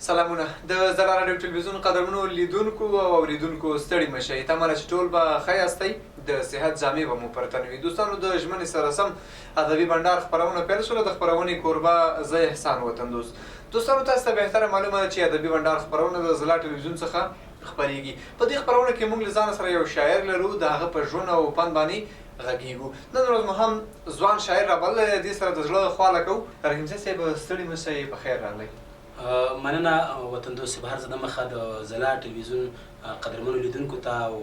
سلامونه د زلا رادیو تلویزیون قدرمنو لیدونکو او اوریدونکو ستړي مشئ تمه چې ټول به ښه یاستئ د صحت جامې به مو پرته نه وي. دوستانو د ژمنې سره سم ادبي بنډار خپرونه پیل شوله. د خپرونې کوربه زه احسان وطن دوست. دوستانو تاسو ته بهتره معلومه ده چې ادبي بنډار خپرونه د زلا ټلویزیون څخه خپریږي. په دې خپرونه کې موږ له ځان سره یو شاعر لرو، د هغه په ژوند او پند باندې غږیږو. نن ورځ مو هم ځوان شاعر رابللی دی، دې سره د زړه خواله کوو. رحیمزی صاحب ستړي مه شئ، په خیر راغلی. مننه وطن دوست صاحب، هر زه د مخه د زلا ټلویزیون قدرمنو لیدونکو ته او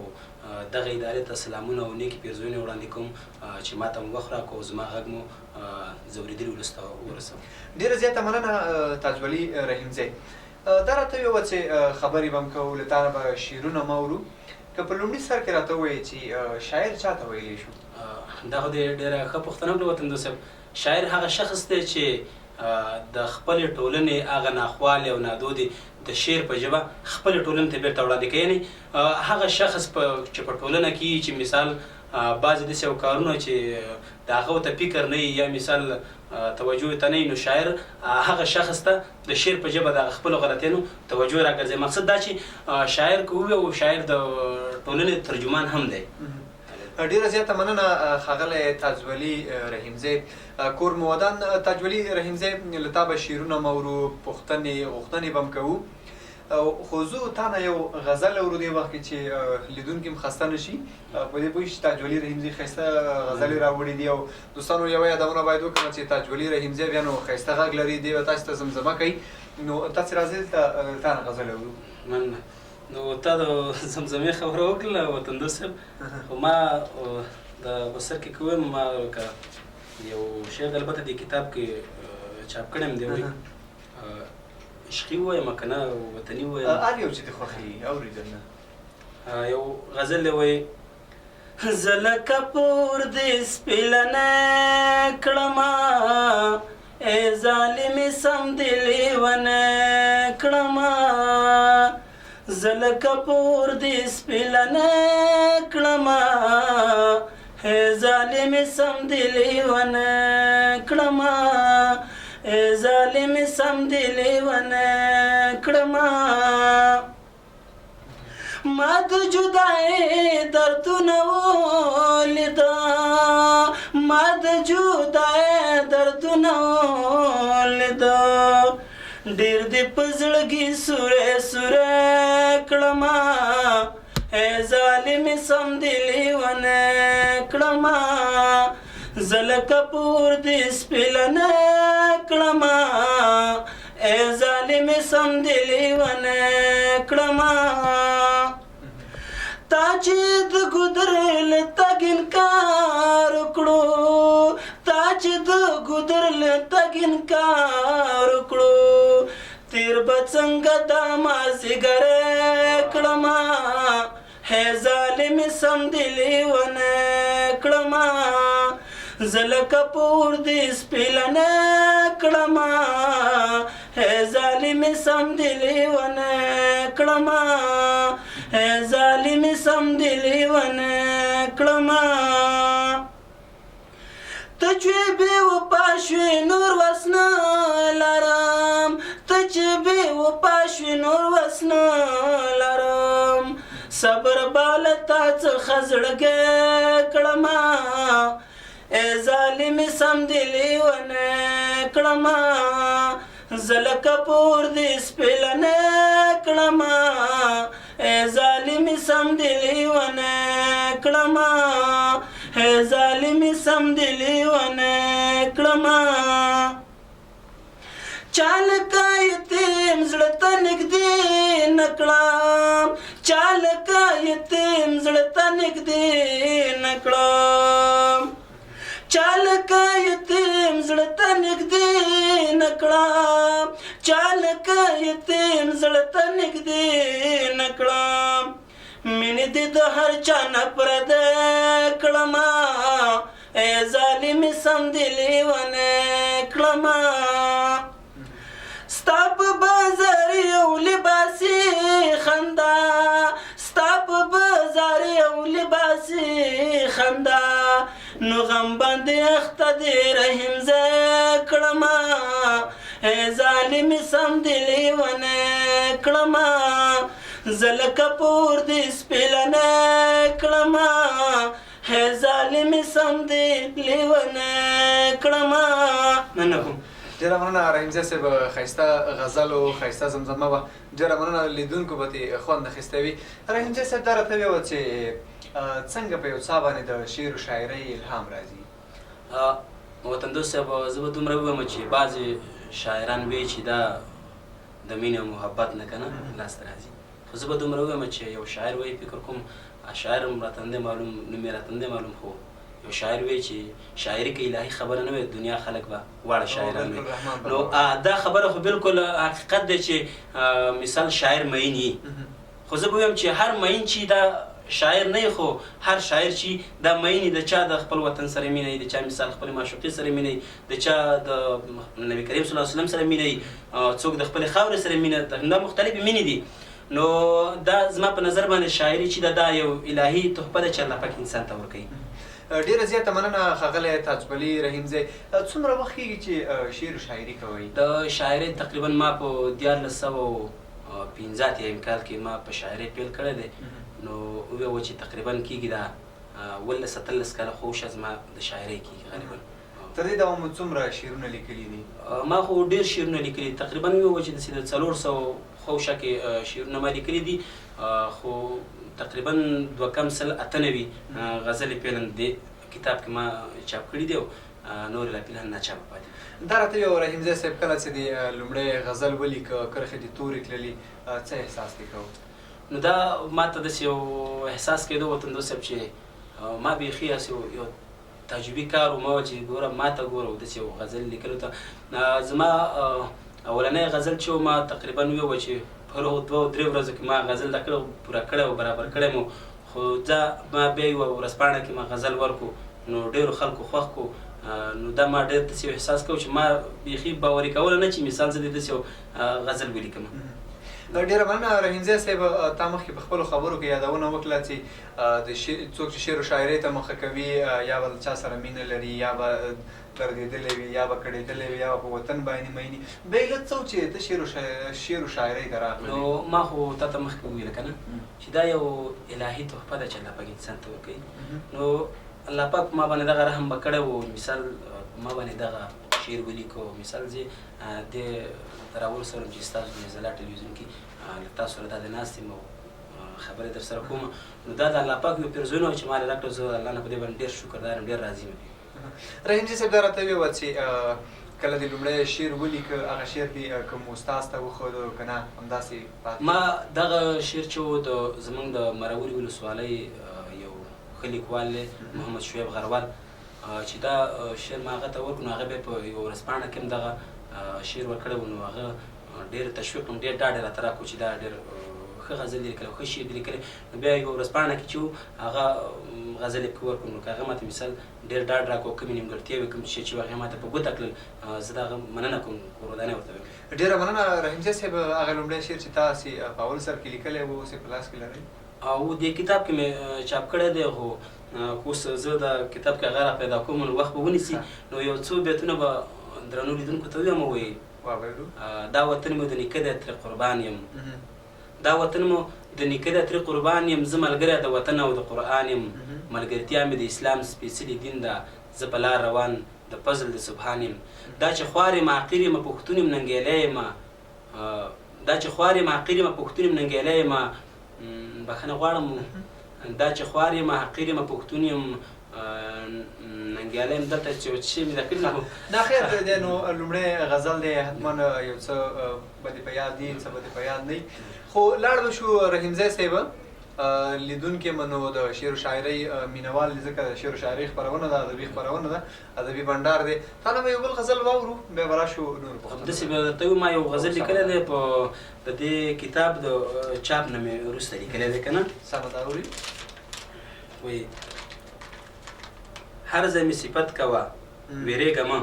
دغه ادارې ته سلامونه او نیکې پیرزوینې وړاندې کوم چې ما ته مو وخت راکړو او زما غږ مو ځورېدلي ولس ته ورسوم. ډېره زیاته مننه تاجولي رحیمزی. دا راته ووایه چې خبرې به هم کوو، له تا نه به شعرونه هم اورو. که په لومړي سر کې راته ووایې چې شاعر چا ته ویلی شو؟ دا خو دې ډېره ښه پوښتنه وکړه وطن دوست صاحب. شاعر هغه شخص دی چې د خپلې ټولنې هغه ناخوالې او نادودې د شعر په ژبه خپلې ټولنې ته بیرته وړاندې کوي. یعنې هغه شخص چې په ټولنه کې چې مثال بعضې داسې یو کارونه چې د هغه ته فکر نه وي یا مثال توجه ته نه وي، نو شاعر هغه شخص ته د شعر په ژبه د خپلو غلطیانو توجه راګرځوي. مقصد دا چې شاعر که ووایو شاعر د ټولنې ترجمان هم دی. ډیره زیاته مننه ښاغلی تاجولي رحیمزی. کور مو ودان تاجولي رحیمزی، له تا به شعرونه مورو، غوښتنې به هم کوو، خو زه تا نه یو غزل اورو دې وخت کې چې لیدونکي هم خسته نه شي. په دې پوه شي چې تاجولي رحیمزی ښایسته غزلې راوړي دي او دوستانو یوه یادونه باید وکړم چې تاجولي رحیمزی بیا نو ښایسته غږ لري، دی به تاسو ته زمزمه کوي. نو تاسې راځئ دلته تا نه غزل اورو. مننه. نو تا د زمزمې خبره وکړله وطن دوست صاحب، خو ما د بسر کې که ووایم ما لکه یو شعر البته دې کتاب کې چاپ کړی م دی، وایي عشقي ووایم که نه وطني ووایم، هر یو چې دې خوښوي اورېدل نه. یو غزل دی وایي: زه لکه پور دې سپېلنی کړمه، ای ظالمې سم دې لیونی کړمه، زه لکه پور دې سپېلنی کړمه، ای ظالمې سم دې لیونی کړمه، ای ظالمې سم دې لیونی کړمه، ما د جدای دردونه ولیده، ما د جدای دردونه ولیده، ډېر دې په زړګي سوری سوری کړمه، ای ظالمې سم دې لیونی کړمه، زه لکه پور دې سپېلنی کړمه، ای ظالمې سم دې لیونی کړمه، تا چې د ګودر له تګ انکار وکړو، تا چې د ګودر له تګ انکار وکړو، تیر به څنګه دا مازدیګری کړمه، ای ظالمې سم دې لیونی کړمه، زه لکه پور دې سپېلنی کړمه، ای ظالمې سم دې لیونی کړمه، ای ظالمې سم دې لیونی کړمه، ته چې بې وفا شوې نور وس نه لرم، ته چې بې وفا شوې نور وس نه لرم، صبر به له تا څخه زړګی کړمه، ای ظالمې سم دې لیونی کړمه، زه لکه پور دې سپېلنی کړمه، ای ظالمې سم دې لیونی کړمه، ای ظالمې سم دې لیونی کړمه، چا لکه یتیم زړه ته نږدې نه کړم، چا لکه یتیم زړه ته نږدې نه کړم، چا لکه یتیم زړه ته نږدې نه کړم، چا لکه یتیم زړه ته نږدې نه کړم، مینې دې د هر چا نه پردی کړمه، ای ظالمې سم دې لیونی کړمه، ستا په بازار یو لباسي خندا، ستا په بازار یو لباسي خندا، نو غم باندې اخته دې رحیمزی کړمه، ای ظالمې مې سم دې لیونی کړمه زه لکه پور دې سپېلنی کړمه هی ظالم مې سم دې لیونی کړمه. مننه کوم. ډېره مننه رحیمزی صاحب، ښایسته غزل او ښایسته زمزمه وه. ډېره مننه، لیدونکو به ترې خوند اخیستی وي. رحیمزی صاحب دا راته وویل چې څنګه په یو څا باندې د شعر و شاعرۍ الهام راځي؟ وطندوست صاحب، زه به دومره ووایم چې بعضې شاعران وایي چې دا د مینې او محبت نه که نه لاسته راځي، خو زه به دومره ووایم چې یو شاعر وایي، فکر کوم شاعر هم راته نه دی معلوم، نوم یې راته نه دی معلوم، خو یو شاعر وایي چې شاعري که الهي خبره نه وي دنیا خلک به واړه شاعران وي. نو دا خبره خو بالکل حقیقت دی چې مثال شاعر مین وي، خو زه به ووایم چې هر مین چې دا شاعر نه خو هر شاعر چې دا مینې د چا د خپل وطن سره مینه وي، د چا مثال خپل معشوقې سره مینه وي، د چا د نبي کریم صلی الله علیه وسلم سره مینه وي، څوک د خپلې خاورې سره مینه، دا مختلفې مینې دي. نو دا زما په نظر باندې شاعري چې دا یو الهي تحفه ده چې الله پاک انسان ته ورکوي. ډېره زیاته مننه ښاغلی تاجولي رحیمزی. څومره وخت کېږي چې شعر و شاعري کوئ؟ د شاعري تقریبا ما په 1985 کال کې ما په شاعري پیل کړی دی، نو وویل چې تقریبا کېږي دا 17 کاله خو شه زما د شاعرۍ کېږي غالبا. تر دې دمه مو څومره شعرونه لیکلي دي؟ ما خو ډېر شعرونه لیکلي، تقریبا وویل چې د 400 خوشه کې شعرونه ما لیکلي دي، خو تقریبا 298 غزلې فعلا دې کتاب کې ما چاپ کړي دي او نورې لا فعلا ناچاپه پاتې. دا راته ووایه رحیمزی صاحب، کله چې د لومړی غزل ولیکه، کرښې دې تورې تللي، څه احساس دې کوو؟ نو دا ما ته داسې یو احساس کېدو وطندو صاحب چې ما بیخي هسې یو تعجبي کار و، ما ویل چې ګوره ما ته ګوره داسې یو غزل لیکلو ته. زما اولنی غزل چې ما تقریبا وویل چې په هغو 2-3 ورځو کې ما غزل دا کړی پوره کړی او برابر کړی مو، خو دا ما بیا یوه ورځپاڼه کې ما غزل ورکړو، نو ډېرو خلکو خوښ کړو. نو دا ما ډېر داسې یو احساس کوو چې ما بیخي باوري کوله نه چې مثال زه دې داسې یو غزل ولیکم. ډېره مننه رحیمزی صاحب، تا مخکې په خپلو خبرو کې یادونه وکړه چې څوک چې شعر و شاعرۍ ته مخه کوي یا به چا سره مینه لري، یا به دردېدلی وي، یا به کړېدلی وي، یا به په وطن باندې مینې. بیا علت څه و چې ته شعر و شاعرۍ ته راغلې؟ نو ما خو تا ته مخکې وویله که نه چې دا یو الهي تحفه ده چې الله پاک انسان ته ورکوي. نو الله پاک ما باندې دغه رحم به کړی و، مثال ما باندې دغه شعر ولیکو، مثال زه دې راول سره چې ستاسو د زلا ټلویزیون کې له تاسو سره دا د ناستې م خبرې در سره کوم، نو دا د الله پاک یو پیرزونه و چې ما یې راکړه. زه الله نه په دې باندې ډېر شکردار یم، ډېر راضي یم. رحیمزی صاحب، دا راته وویل چې کله دې لومړی شعر ولیکه، هغه شعر دې کوم استاذ ته وښود که نه همداسې پاتې؟ ما دغه شعر چې و د زموږ د مروري ولسوالۍ یو ښه لیکوال دی محمد شعیب غروال، چې دا شعر ما هغه ته ورکړو، نو هغه بیا په یوه ورځپاڼه کې هم دغه شعر ورکړی و، نو هغه ډېر تشویق هم ډېر ډاډ یې راته راکړو چې دا ډېر ښه غزل دې لیکلی، ښه شعر دې لیکلی. نو بیا یوه ورځپاڼه کې چې و هغه غزل یې پکې ورکړو، نو که هغه ماته مثال ډېر ډاډ راکړو، کومې نیمګړتیاوې کوم شی چې هغې ماته په ګوته کړل، زه د هغه مننه کوم، ودانۍ ورته وایم. ډېره مننه رحیمزی صاحب. هغه لومړی شعر چې تاسې په اول سر کې لیکلی و اوس یې په لاس کې لرئ؟ او دې کتاب کې مې چاپ کړی دی، خو اوس زه د کتاب کې هغه را پیدا کوم، نو وخت به ونیسي، نو یو څو بیتونه به درنو لیدونکو ته ووایم. وایي دا وطن مو د نیکه دی ترې قربان یم، دا وطن مو د نیکه دی ترې قربان یم، زه ملګری د وطن او د قرآن یم، ملګرتیا مې د اسلام سپېڅلي دین ده، زه په لار روان د فضل د سبحان یم. دا چې خوار یم عاقل یم پښتون یم ننګیلی یم، دا چې خوار یم عاقل یم پښتون یم ننګیلی یم، بخښنه غواړم، دا چې خوار یم عاقل یم پښتون یم ننګیالی یم. دلته چې یو شی مې دا کړي نه خیر دی، نو لومړی غزل دی، حتما یو څه به دې په یاد دي، څه به دې په یاد نه وي. خو لاړ به شو رحیمزی صاحب، لیدونکي به نو د شعر و شاعرۍ مینوال دي، ځکه د شعر و شاعرۍ خپرونه ده، ادبي خپرونه ده، ادبي بنډار دی. تا نه به یو بل غزل واورو، بیا به راشو نور پوښتنه. همداسې به درته ووایم، ما یو غزل لیکلی دی په د دې کتاب د چاپ نه مې وروسته لیکلی دی که نه. سمه ده، اوري. وایي هر ځای مې صفت کوه ویرېږه مه،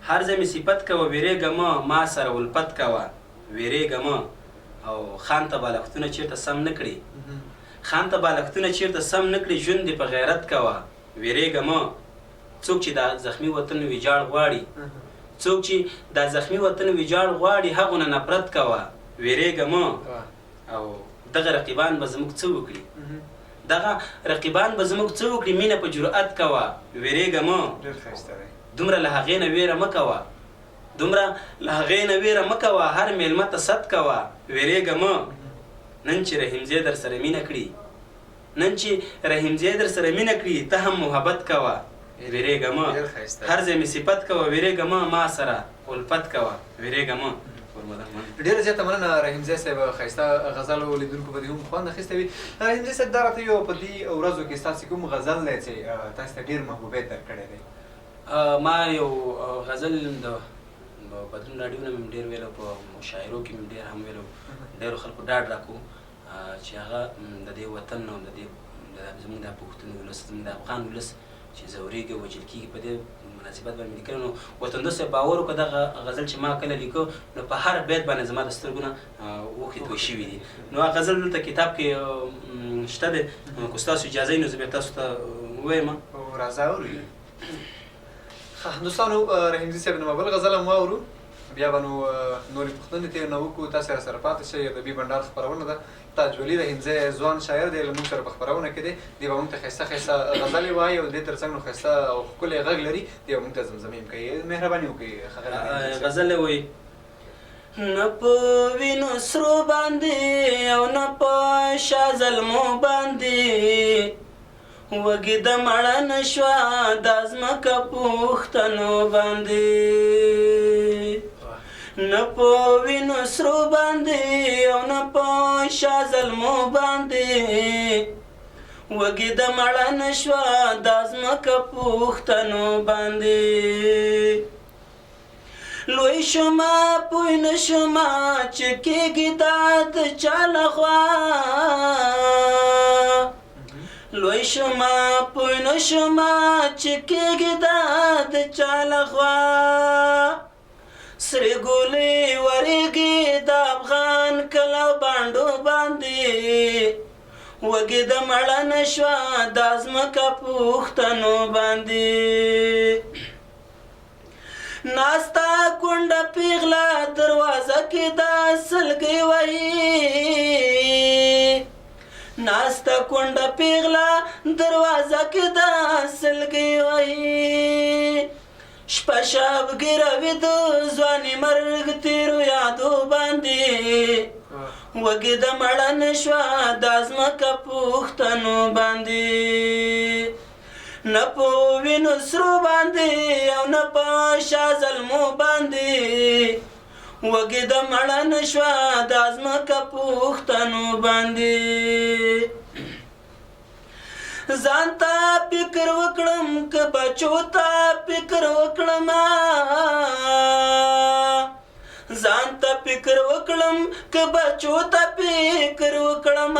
هر ځای مې صفت کوه ویرېږه مه، ما سره الفت کوه ویرېږه مه، او خان ته بالښتونه چېرته سم نه کړي، خان ته بالښتونه چېرته سم نه کړي، ژوند دې په غیرت کوه ویرېږه مه، څوک چې دا زخمي وطن ویجاړ غواړي، څوک چې دا زخمی وطن ویجاړ غواړي هغو نه نفرت کوه ویرېږه مه او دغه رقیبان به زموږ څه وکړي دغه رقیبان به زموږ څه وکړي مینه په جرأت کوه ویرېږه مه دومره له هغې نه ویره مه کوه دومره له هغې نه ویره مه کوه هر میلمه ته صد کوه ویرېږه مه نن چې رحیمزی در سره مینه کړي نن چې رحیمزی در سره مینه کړي ته هم محبت کوه ویرېږه مه هر ځای مې صفت کوه ویرېږه مه ما سره الفت کوه ویرېږه مه ډېره زیاته مننه رحیمزی صاحب ښایسته غزلو لیدونکو به دې هم خوند اخیستی وي رحیمزی صاحب دا راته ویوه په دې ورځو کې ستاسې کوم غزل دی چې تاسو ته ډېر محبوبیت درکړی دی ما یو غزل د بدلون راډیو نه مې ډېر ویلو په مشاعرو کې مې ډېر هم ویلو ډېرو خلکو ډاډ راکړو چې هغه د دې وطن او د دې زموږ د پښتون ولس زموږ د افغان ولس چې ځورېږي وژل کېږي په دې مناسبت باندې لیکلی نو وطندوس صاحب باور وکړه دغه غزل چې ما کله لیکو نو په هر بیت باندې زما د سترګو نه اوښکې توی شوي دي نو هغه غزل دلته کتاب کې شته دی که ستاسو اجازه وي نو زه بیا تاسو ته ووایم راځه اورو دوستانو رحیمزی صاحب نه بل غزل هم واورو بیا به نو نورې پوښتنې ترې نه وکړو تاسې راسره پاتې شئ ادبي بنډار خپرونه ده تاجولي رحیمزی ځوان شاعر دی له موږ سره په خپرونه کې دی دی به موږ ته ښایسته ښایسته غزلې وایي او د دې تر څنګ نو ښایسته او ښکلی غږ لري دی به موږ ته زمزمې هم کوي مهرباني وکړئ غزل وایي نه په وینو سرو باندې او نه په شا زلمو باندې وږې د مړه نه شوه دا ځمکه پوښتنو باندې نه په وینو سرو باندې او نه په شا زلمو باندې وږې د مړه نه شوه دا ځمکه پوښتنو باندې لوی شومه پوی نه شومه چې کېږي دا د چا لخوا لوی شومه پوی نه شومه چې کېږي دا د چا لخوا سرې ګولې ورېږي د افغان کله بانډو باندې وږې د مړه نه شوه دا ځمکه پوښتنو باندې ناستا کونډه پیغله دروازه کې دا سلګۍ وهي ناستا کونډه پیغله دروازه کې دا سلګۍ وهي شپه شبګیره وي د ځواني مرګ تېرو یادو باندې وږې د مړه نه شوه دا ځمکه پوښتنو باندې نه په وینو سرو باندې او نه په شا زلمو باندې وږې د مړه نه شوه دا ځمکه پوښتنو باندې ځان ته فکر وکړم که بچو ته فکر وکړم ځان ته فکر وکړم که بچو ته فکر وکړم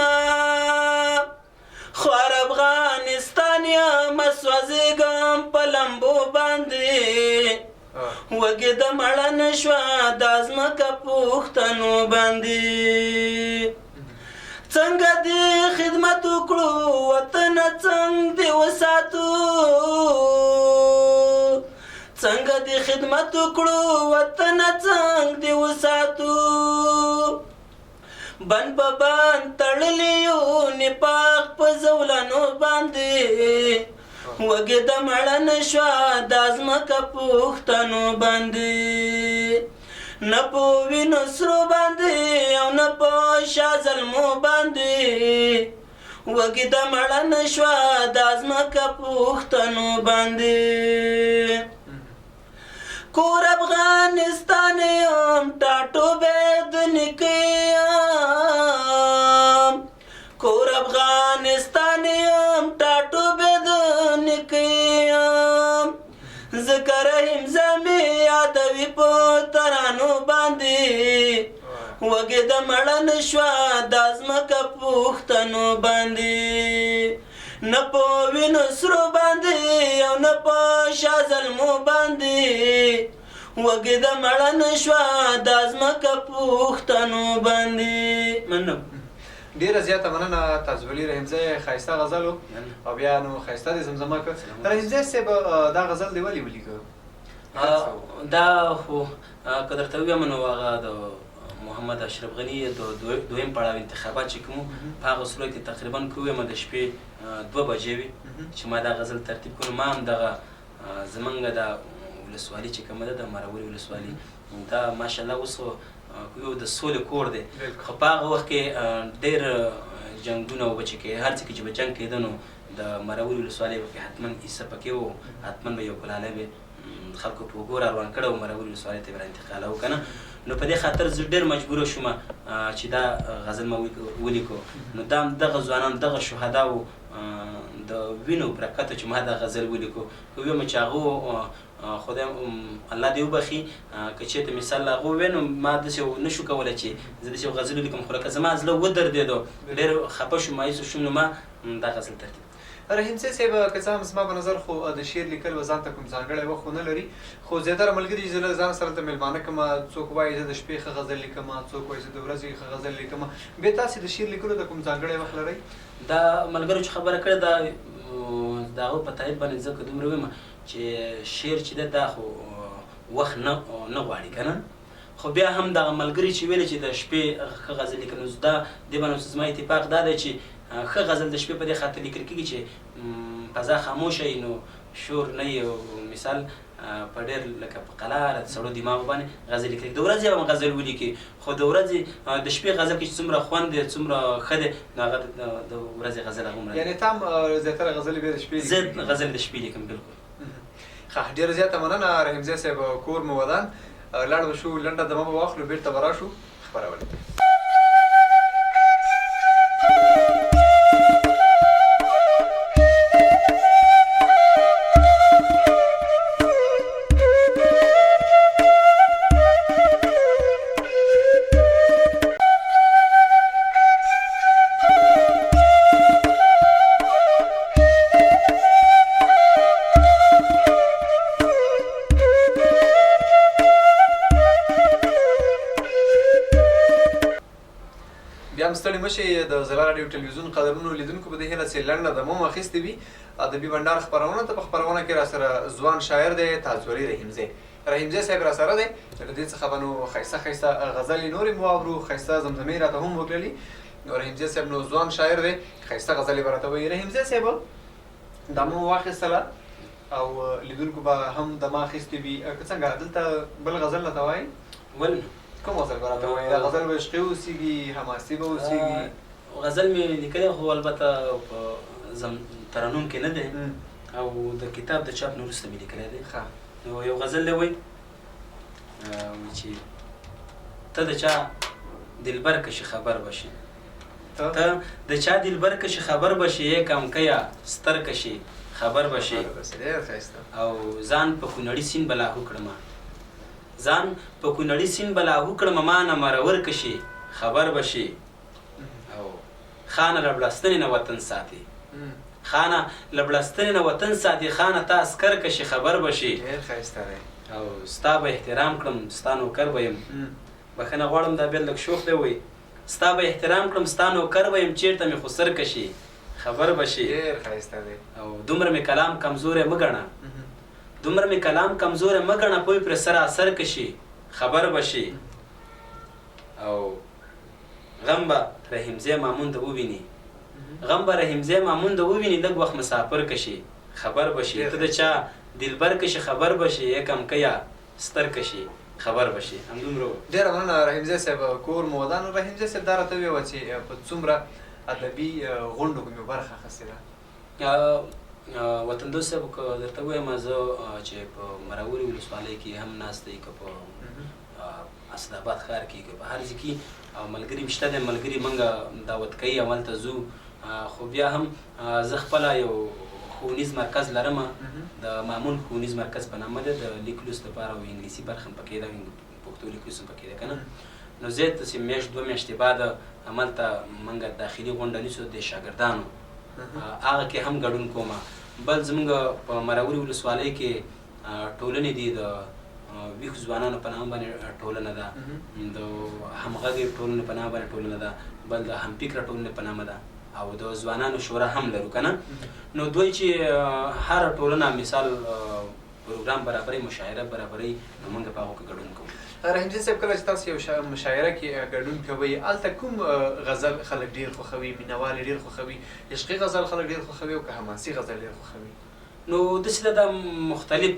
خوار افغانستان یم سوځېږم په لمبو باندې وږې د مړه نه شوه دا ځمکه پوښتنو باندې څنګه دې خدمت وکړو وطن څنګه دې وساتو څنګه دې خدمت وکړو وطن څنګه دې وساتو بند په بند تړلی یو نفاق په زولنو باندې وږې د مړه نه شوه دا ځمکه پوښتنو باندې نه په وینو سرو باندې او نه په شا زلمو باندې وږې د مړه نه شوه دا ځمکه پوښتنو باندې کور افغانستان یم ټاټوبی د نیکه یم کور افغانستان یم ټاټوبی د نیکه یم ځکه رحیمزی مې یادوي په ترانو باندې وږې د مړه نه شوه دا ځمکه پوښتنو باندې نه په وینو سرو باندې او نه په شا زلمو باندې وږې د مړه نه شوه دا ځمکه پوښتنو باندې منم ډیره زیاته مننه تاجولي رحیمزی ښایسته غزلو او بیا نو ښایسته دې زمزمه کړه رحیمزی صاحب دا غزل دې ولې ولیکه دا خو که درته ووایم نو هغه د محمد اشرف غني د دویم پړاو انتخابات چې کوم په هغه صورت کې تقریبا که ووایم د شپې 2 بجې وي چې ما دا غزل ترتیب کړو. ما هم دغه زمونږ د ولسوالي چې کومه ده د مروري ولسوالي دا ماشاءالله اوس یو د سولې کور دی، خو په هغه وخت کې ډېر جنګونه وبه چې کې هر څه کې چې به جنګ کېده نو د مروري ولسوالۍ به کې حتما حصه پکې و، حتما به یو کلاله به خلکو په اوږو را روان کړی و، مروري ولسوالۍ ته به را انتقالوو که نه. نو په دې خاطر زه ډېر مجبوره شوم چې دا غزل ما ولیکو. نو دا دغه ځوانان دغه شهداو د وینو برکته چې ما دا غزل ولیکو، که ووایم چې هغو خدای الله دې وبخي که چېرته مثال هغه ووایي نو ما داسې نه شو کولی چې زه داسې یو غزل ولیکم، خو لکه زما زړه ودردېدو، ډېر خفه شوم، مایوسه شوم، نو ما دا غزل ترتیب. رحیمزی صاحب که څه هم زما په نظر خو د شعر لیکل به ځان ته کوم ځانګړی وخت خو نه لري، خو زیاتره ملګري زه له ځان سره ته میلمانه کړم، څوک وایي زه د شپې ښه غزل لیکم، څوک وایي زه د ورځې ښه غزل لیکم. بیا تاسې د شعر لیکلو د کوم ځانګړی وخت لرئ؟ دا ملګرو چې خبره کړې ده د هغو په تایید باندې زه که دومره ویم چې شعر چې ده دا خو وخت نه غواړي که نه، خو بیا هم دغه ملګري چې ویلې چې د شپې ښه غزل لیکم، نو دا دې باندې زما اتفاق دا دی چې ښه غزل د شپې په دې خاطر لیکل کېږي چې فضا خاموشه وي، نو شور نه وي، مثال په ډېر لکه په قلاره د سړو دماغ باندې غزل لیکل. د ورځې هم غزل ولیکي، خو د ورځې د شپې غزل کې چې څومره خوند دی څومره ښه دی نو هغه د ورځې غزل هغومره. یعنې ته هم زیاتره غزلې بیا د شپې لیکي؟ زه غزل د شپې لیکم بالکل. ښه، ډېره زیاته مننه رحیمزی صاحب، کور مو ودان. لاړ به شو، لنډه دمه به واخلو، بېرته به راشو خپرولو ته. ستړي مشئ، د زلا راډیو ټلویزیون قدرمنو لیدونکو په دې هیله چې لنډه دمه مو اخیستې وي ادبي بنډار خپرونه ته. په خپرونه کې راسره ځوان شاعر دی تاجوالي رحیمزی. رحیمزی صاحب راسره دی، له دې څخه به نو ښایسته ښایسته غزلې نورې مو واورو، ښایسته زمزمې راته هم وکړلې. نو رحیمزی صاحب نو ځوان شاعر دی، ښایسته غزلې به راته وایي. رحیمزی صاحب دمه مو واخیستله او لیدونکو به هم دمه اخیستې وي، که څنګه دلته بل غزل راته وایي؟ ولې کوم غزل به راته وایي؟ دا غزل به عشقي اوسېږي، حماسي به اوسېږي؟ غزل مې لیکلی خو البته په ترنم کې نه دی او د کتاب د چاپ نه وروسته مې لیکلی دی. نو یو غزل دی وایي چې ته د چا دلبر کشي خبر بشي، ته د چا دلبر کشي خبر بشي، کم کیا ستر کشي خبر بشي، او ځان په کونړي سین بلاهو کړمه، ځان په کونړي سین بلاهو کړمه، ما نه مرور کشي خبر بشي، او خانه له بړستنې نه وطن ساتي، خانه له بړستنې نه وطن ساتي، خانه تا عسکر کشي خبر بشي، او ستا به احترام کړم ستا نوکر به یم، بخښنه غواړم دا بیا لږ شوخ دی وایي، ستا به احترام کړم ستا نوکر به یم، چېرته مې خو سر کشي خبر بشي، او دومره مې کلام کمزوری مه ګڼه، دومره مې کلام کمزوری مه ګڼه، پوی پرې سر اثر کشي خبر بشي، او غم به رحیمزی مامون ته وویني، غم به رحیمزی مامون ته وویني، لږ وخت مسافر کشي خبر بشي، ته د چا دلبر کشي خبر بشي، یکم کیا ستر کشي خبر بشي. همدومره و. ډېره مننه رحیمزی صاحب، کور مو ودان. رحیمزی صاحب دا راته وویه چې په څومره ادبي غونډو کې مې برخه اخیستې ده؟ وطندوس صاحب که درته ووایم زه چې په مروري ولسوالۍ کې هم ناست دی، که په اسداباد ښار کې، که په هر ځای کې، او ملګري مې شته دی، ملګري موږ دعوت کوي هلته ځو، خو بیا هم زه خپله یو ښوونیز مرکز لرم، د مامون ښوونیز مرکز په نامه ده، د لیک لوست لپاره او انګلیسي برخه هم پکې ده، پښتو لیک لوست هم پکې ده که نه. نو زه داسې میاشت 2 میاشتې بعد هملته موږ داخلي غونډه نیسو د شاګردانو، هغه کې هم ګډون کوم. بل زموږ په مروري ولسوالۍ کې ټولنې دي، د ویښو ځوانانو په نامه باندې ټولنه ده، د همغږۍ ټولنې په نامه باندې ټولنه ده، بل د همفکره ټولنې په نامه ده، او د ځوانانو شورا هم لرو که نه. نو دوی چې هره ټولنه مثال پروګرام برابرۍ مشاعره برابرۍ نو موږ په هغو کې ګډون کوو. رحیمزی صاحب کله چې تاسو یو مشاعره کې ګډون کوئ هلته کوم غزل خلک ډېر خوښوي، مینوال یې ډېر خوښوي، عشقي غزل خلک ډېر خوښوي او که حماسي غزل ډېر خوښوي؟ نو داسې ده دا مختلف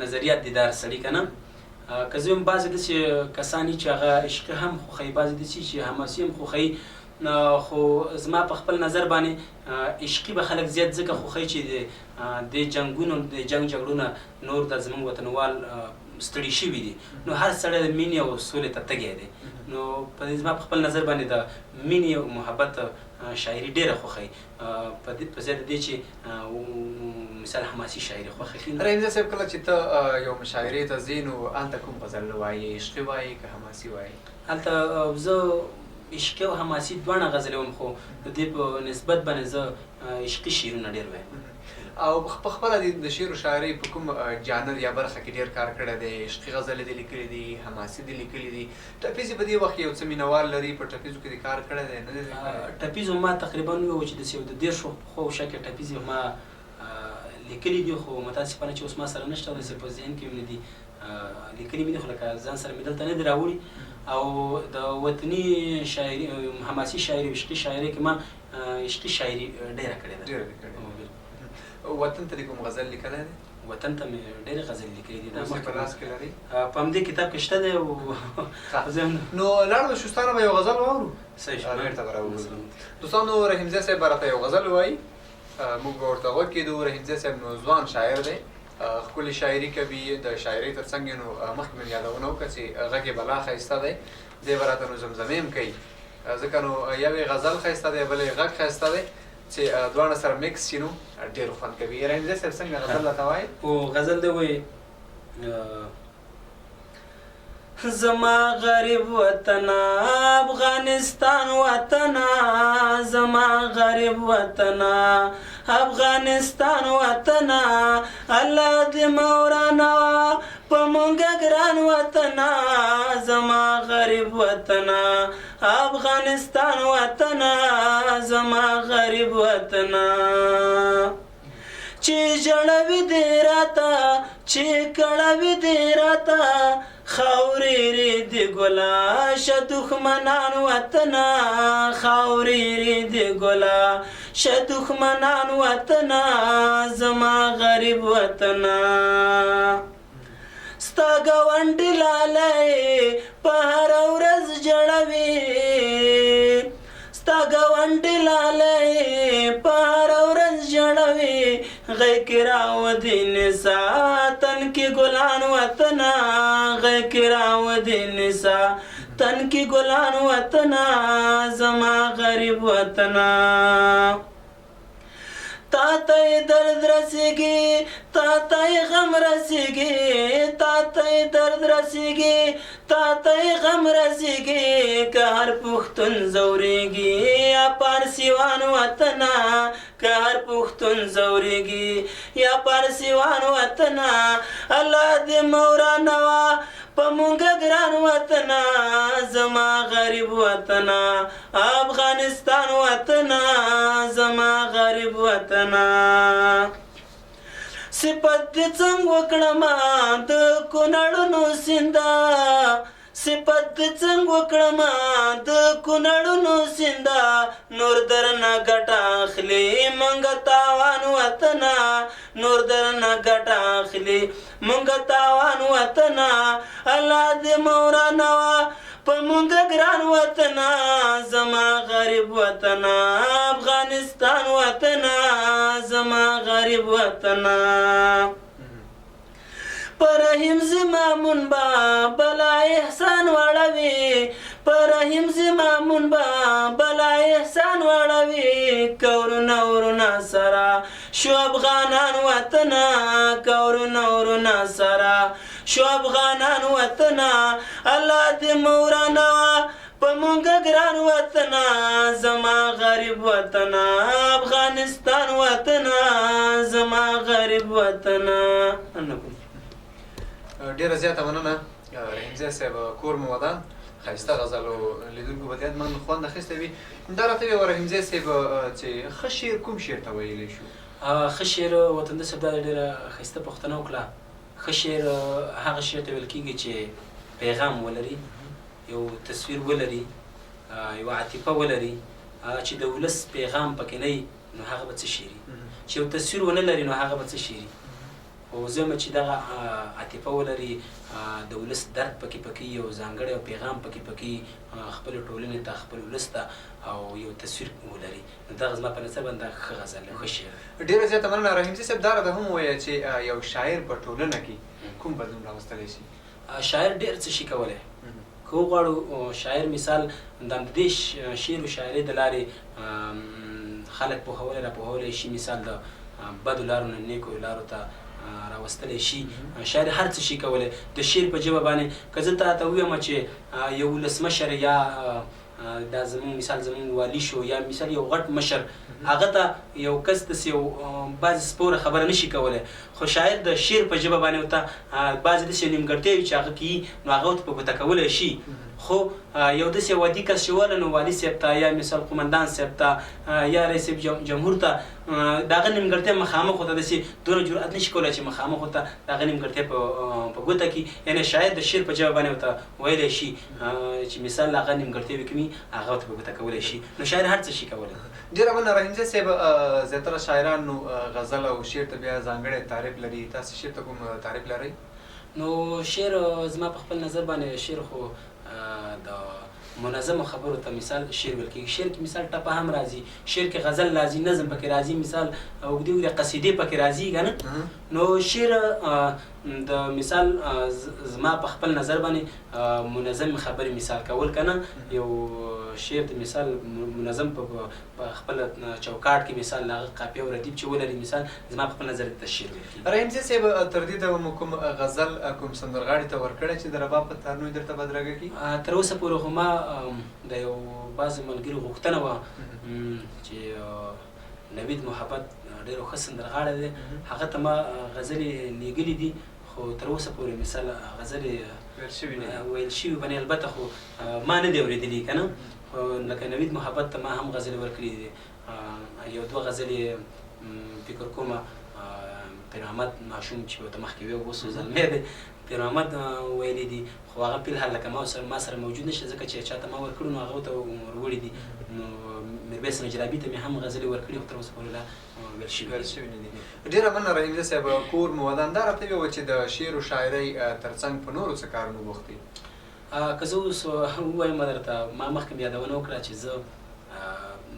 نظریات دي دا سړي که نه. که زه هم بعضې داسې کسان دي چې هغه عشقي هم خوښوي، بعضې داسې چې حماسي هم خوښوي، خو زما په خپل نظر باندې عشقي به خلک زیات ځکه خوښوي چې د جنګونو د جنګ جګړو نه نور د زموږ وطنوال ستړي شوي دي، نو هر سړی د مینې او سولې ته تږی دی. نو په زما په خپل نظر باندې د مینې او محبت شاعري ډېره خوښوي په ځای د دې چې مثال حماسي شاعري خوښه کړي. رحیمزی صاحب کله چې ته یو مشاعرې ته ځې نو هلته کوم غزل وایې، عشقي وایې که حماسي وایې؟ هلته زه عشقي او حماسي دواړه غزلې وایم، خو د دې په نسبت باندې زه عشقي شعرونه ډېر وایم. او په خپله د شعر و شاعرۍ په کوم جانر یا برخه کې ډېر کار کړی دی؟ عشقي غزلې دې لیکلي دي، حماسي دې لیکلي دي، ټپیز په دې وخت یو څه مینوال لري، په ټپیزو کې دې کار کړی دی نه دی؟ ټپیزو ما تقریبا وویل چې داسې یو د 10 خو شکه ټپیز ما لیکلي دي، خو متاسفانه چې اوس ما سره نشته، داسې په ذهن کې مې نه دي لیکلي مې دي، خو لکه ځان سره مې دلته نه دي راوړي. او د وطني شاعري حماسي شاعري او عشقي شاعري کې ما عشقي شاعري ډېره کړې ده. وطن ته دې کوم غزل لیکلی دی؟ وطن ته مې ډېرې غزلې لیکلي دي. اوس یې په لاس کې لري؟ په همدې کتاب کې شته دی. نو لاړو شوستانه به یو غزل واورو؟ صحیح شو، بېرته به راوګرځو. دوستانو رحیمزی صاحب به راته یو غزل ووایي، موږ به ورته غوږ کېږدو. رحیمزی صاحب نو ځوان شاعر دی، ښکلې شاعري کوي. د شاعرۍ تر څنګ نو مخکې مې یادونه وکړه چې غږ یې بلا ښایسته دی، دی به راته نو زمزمې هم کوي، ځکه نو یو یې غزل ښایسته دی، بل یې غږ ښایسته دی چې دواړه سره میکس شي نو ډېر خوند کوي. رحیمزی صاحب څنګه غزل راته وایي؟ غزل دی وایي: زما غریب وطن افغانستان وطن، زما غریب وطن افغانستان وطن، الله دې مورانا په مونږ ګران وطن، زما غریب وطن افغانستان وطن، زما غریب وطن. چې جړوي دې راته، چې کړوي دې راته، خاورې دې ګلا شه دښمنان وطن، خاورې دې ګلا شه دښمنان وطن، زما غریب وطن. ستا ګاونډي لالی په هره ورځ جړوي، ستا ګاونډي لالی په هره ورځ جړوي، غی کې راودې نسا تن کې ګلان وطن، غی کې راودې نسا تن کې ګلان وطن، زما غریب وطن. تا ته درد رسیږي، تا ته غم رسیږي، تا ته درد رسیږي، تا ته غم رسیږي، که هر پښتون ځورېږي یا پارسیوان وطن، که هر پښتون ځورېږي یا پارسیوان وطن، الله دې مورانا په مونږ ګران وطن، زما غریب وطن افغانستان وطن، زما غریب وطن. صفت دې څنګه وکړم د کونړونو سینده، صفت دې څنګه وکړم د کونړونو سینده، نور درنه ګټه اخلي مونږ تاوان وطن، نور درنه ګټه اخلي مونږ تاوان وطن، الله دې مورانا په مونږ ګران وطن، زما غریب وطن افغانستان وطن، زما غریب وطن. پر رحیمزی مامون با بلا احسان وړوي، پر رحیمزی مامون با بلا احسان وړوي، کورونه ورونه سره شو افغانان وطن، کورونه ورونه سره شو افغانان وطن، الله دې مورانا په مونږ ګران وطن، زما غریب وطن افغانستان وطن، زما غریب وطن. ډېره زیاته مننه رحیمزی صاحب، کور مو ودان، ښایسته غزل او لیدونکو به دې خوند اخیستی وي. دا راته ویې وایه رحیمزی صاحب چې ښه شعر کوم شعر ته ویلی شو؟ ښه شعر وطن صاحب دا ډېره ښایسته پوښتنه وکړه. ښه شعر هغه شعر ته ویل کېږي چې پیغام ولري، یو تصویر ولري، یو عاطفه ولري. چې د ولس پیغام پکې نه وي نو هغه به څه شعري، چې یو تصویر ونه لري نو هغه به څه شعري. خو زه یم چې دغه عاطفه ولري، د ولس درد پکې یو ځانګړی پیغام پکې خپل ټولنې ته، خپل ولس ته، او یو تصویر ولري، نو دغه زما په نظر باندې ښه غزل دی، ښه شعر. ډېره زیاته مننه رحیمزي صاحب. دا راته هم ووایه چې یو شاعر په ټولنه کې کوم بدلون راوستلی شي؟ شاعر ډېر څه شي کولی. که وغواړو شاعر مثال د دې شعر و شاعرۍ د لارې خلک پوهولی راپوهولی شي، مثال د بدو لارو نه نیکو لارو ته راوستلی شي. شاعر هر څه شي کولی. د شعر په ژبه باندې که زه تاته ووایم چې یو ولسمشر یا دا زمونږ مثال زمونږ والي شو، یا مثال یو غټ مشر، هغه ته یو کس داسې یو بعضې سپوره خبره نشي کولی، خو شاعر د شعر په ژبه باندې ورته بعضې داسې نیمګړتیاوې چې هغه کوي نو هغه ورته په ګوته کولی شي. خو یو داسې یو عادي کس چې وله نو والي صاحب ته یا مثال قمندان صاحب ته یا رئیس جمهور ته د هغه نیمګړتیا مخامخ ورته داسې دونه جرأت نشي کولی چې مخامخ ورته د هغه نیمګړتیا په ګوته کړي. یعنې شاعر د شعر په ژبه باندې ورته ویلی شي چې مثال هغه نیمګړتیاوې کوي هغه ورته په ګوته کولی شي. نو شاعر هر څه شي کولی. ډېره مننه رحیمزی صاحب. زیاتره شاعران نو غزل او شعر ته بیا ځانګړی تعریف لري، تاسې شعر ته کوم تعریف لرئ؟ نو شعر زما په خپل نظر باندې شعر خو د منظمو خبرو ته مثال شعر ویل کېږي. شعر کې مثال ټپه هم راځي، شعر کې غزل راځي، نظم پکې راځي، مثال اوږدې اوږدې قصیدې پکې راځي که نه. نو شعر د مثال زما په خپل نظر باندې منظم خبرې مثال کول که نه، یو شعر ته مثال منظم په خپل چوکاټ کې مثال هغه قافیه او ردیف چې ولري، مثال زما په خپل نظر ته شعر ویل کېږي. رحیمزی صاحب تر دې ته مو کوم غزل کوم سندرغاړي ته ورکړی چې د رباب په تارنو یې درته بدرګه کړي؟ تر اوسه پورې خو ما د یو بعضې ملګرو غوښتنه وه چې نوید محبت ډېر ښه سندرغاړی دی، هغه ته ما غزلې لیږلي دي، خو تر اوسه پورې مثال غزلې ویل شوي باندې البته خو ما نه دی اورېدلي که نه. لکه نوید محبت ته ما هم غزلې ورکړي دي، یو دوه غزلې فکر کومه پیر محمد ماشوم چې ورته مخکې وی اوس زلمی دی، پیر محمد ویلي دي، خو هغه فی الحال لکه ما سره موجود نشته ځکه چې چاته ما ورکړو نو هغه ورته وروړي دي. نو میرویس نجرابي ته مې هم غزلې ورکړي خو تر اوسه پورې لا ویل شوي نه دي. ډېره مننه رحیمزی صاحب. کور مو ودان. دا راته ووایه چې د شعر و شاعرۍ تر څنګ په نورو څه کارونو بوخت دي؟ که زه اوس ووایم درته، ما مخکې یادونه وکړه چې زه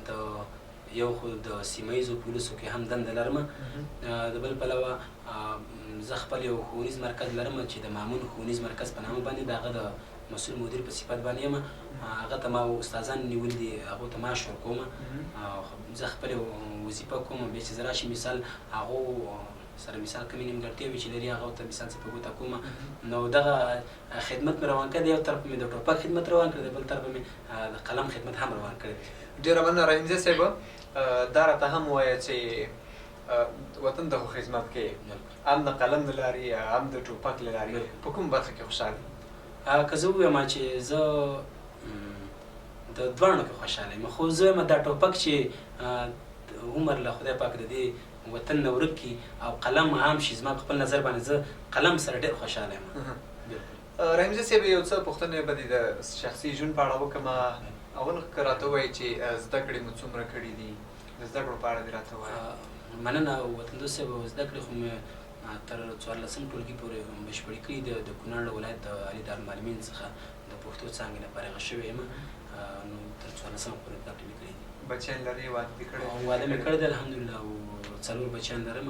د یو خو د سیمه ییزو پولیسو کې هم دنده لرم، د بل پلوه زه خپل یو ښوونیز مرکز لرم چې د مامون ښوونیز مرکز په نامه باندې د هغه د مسؤل مدیر په صفت باندې یم. هغه ته ما استادان نیولي دي، هغو ته معاش ورکوم، زه خپل وظیفه کوم. بیا چې زه راشم مثال هغو سره مثال کومې نیمګړتیاوې چې لري هغه ته مثال څه په ګوته کوم. نو دغه خدمت مې روان کړی دی، یو طرف مې د ټوپک خدمت روان کړی دی، بل طرف مې د قلم خدمت هم روان کړی دی. ډېره مننه رحیمزی صاحب. دا راته هم ووایه چې وطن ته خو خدمت کوې، هم د قلم له لارې هم د ټوپک له لارې، په کوم برخه کې خوشحاله یې؟ که زه ووایم چې زه د دواړو کې خوشحاله یم، خو زه وایم دا ټوپک چې عمر له خدای پاک د دې وطن نه ورک کړي او قلم عام شي، زما په خپل نظر باندې زه قلم سره ډېر خوشحاله یم. رحیمزی صاحب یو څه پوښتنې به دې د شخصي ژوند په اړه وکړم. اول که راته ووایي چې زده کړې مو څومره کړي دي، د زده کړو په اړه دې راته ووایه. مننه وطن دوست صاحب. زده کړې خو مې تر 14 ټولګي پورې بشپړې کړي دي. د کونړ ولایت د علي دارالمعلمین څخه د پښتو څانګې نه فارغه شوی یم، نو تر 14 پورې زده کړې مې کړي دي. بچیان لرې؟ واده دې کړی؟ واده مې کړی دی الحمدلله، او 4 بچیان لرم،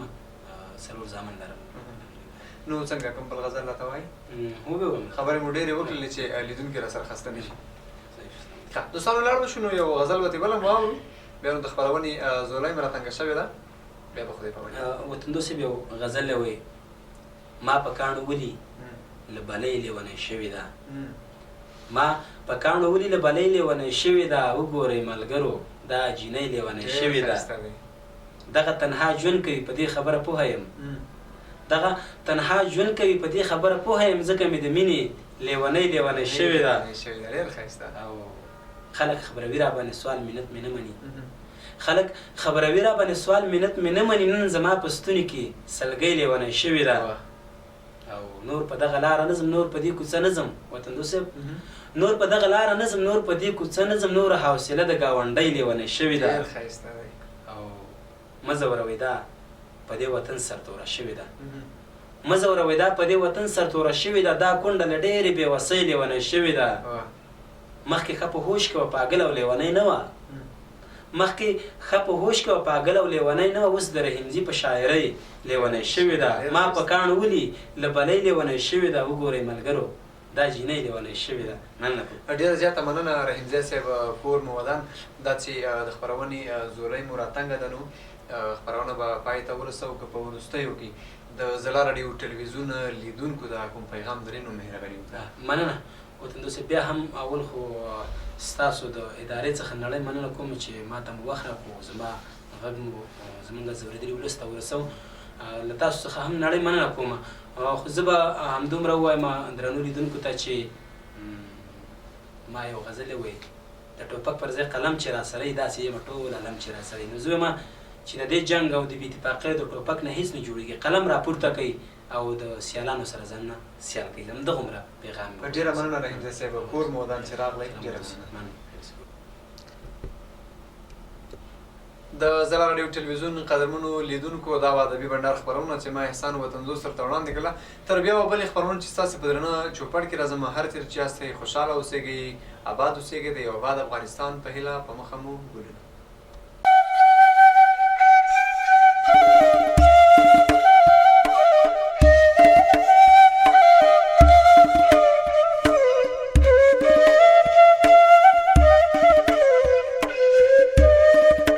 4 زامن لرم. نو څنګه کوم بل غزل راته وایي؟ ووایم. خبرې مو ډېرې وکړلې چې لیدونکي راسره خسته نه شي. دوستانو لاړ به شو، نو یو غزل به دې بله مو واورو، بیا نو د خپرونې زولۍ مې راتنګه شوې ده، بیا به خدای په وایي. وطن دوست صاحب یو غزل وایي: ما په کاڼو ولي له بلۍ لیونی شوې ده، ما په کاڼو ولي له بلۍ لیونی شوې ده، وګورئ ملګرو دا جینۍ لیونی شوې ده. دغه تنها ژوند کوي په دې خبره پوهه یم، دغه تنها ژوند کوي په دې خبره پوهه یم، ځکه مې د مینې لیونی شوې ده. ډېر ښایسته. خلک خبروي را باندې سوال منت مې نه مني خلک خبروي را باندې سوال منت مې نه مني نن زما په ستوني کې سلګۍ لیونی شوې ده او نور په دغه لاره نه ځم نور په دې کوڅه نه ځم وطندو صاحب نور په دغه لاره نه ځم نور په دې کوڅه نه ځم نوره حوصله د ګاونډۍ لیونی شوې ده او مه ځوروئ دا په دې وطن سرتوره شوې ده مه ځوروئ دا په دې وطن سرتوره شوې ده دا کونډه له ډېرې بېوسۍ لیونی شوې ده مخکې ښه په هوش کې وه پاګل او لیونۍ نه وه مخکې ښه په هوش کې وه پاګل او لیونۍ نه وه اوس د رحیمزي په شاعرۍ لیونی شوې ده ما په کاڼ ولي له بلۍ لیونی شوې ده وګورئ ملګرو دا جینۍ لیونی شوې ده مننه کوم ډېره زیاته مننه رحیمزی صاحب کور مو ودان دا چې د خپرونې زورۍ مو راتنګه ده نو خپرونه به پای ته ورسوو که په وروستیو کې د زلا راډیو ټلویزیون لیدونکو دا کوم پیغام درې نو مهرباني وکړه مننه وطندو صاحب بیا هم اول خو ستاسو د ادارې څخه نړۍ مننه کوم چې ما ته مو وخت راکړو زما غږ مو زمونږ زورېدلي ولس ته ورسوو له تاسو څخه هم نړۍ مننه کوم خو زه به همدومره ووایم درنو لیدونکو ته چې ما یو غزلې وایي د ټوپک پر ځای قلم چې راسره وي داسې یم ټول عالم چې راسره وي نو زه وایم چې د دې جنګ او د بې اتفاقۍ د ټوپک نه هېڅ نه جوړېږي قلم راپورته کوي او د سیالانو سره ځانونه سیال کوي همدغومره پیغام ډېره مننه رحیمزی صاحب کور مو ودان چې راغلی ډېره مننه د زلا راډیو ټلویزیون قدرمنو لیدونکو دا وه ادبي بنډار خپرونه چې ما احسان وطندوست سره وړاندې کړله تر بیا به بلې خپرونه چې ستاسې په درنه چوپړ کې راځم هر تیر چې یاستئ خوشحاله اوسېږئ آباد اوسېږئ د یو آباد افغانستان په هیله په مخه مو ګلونه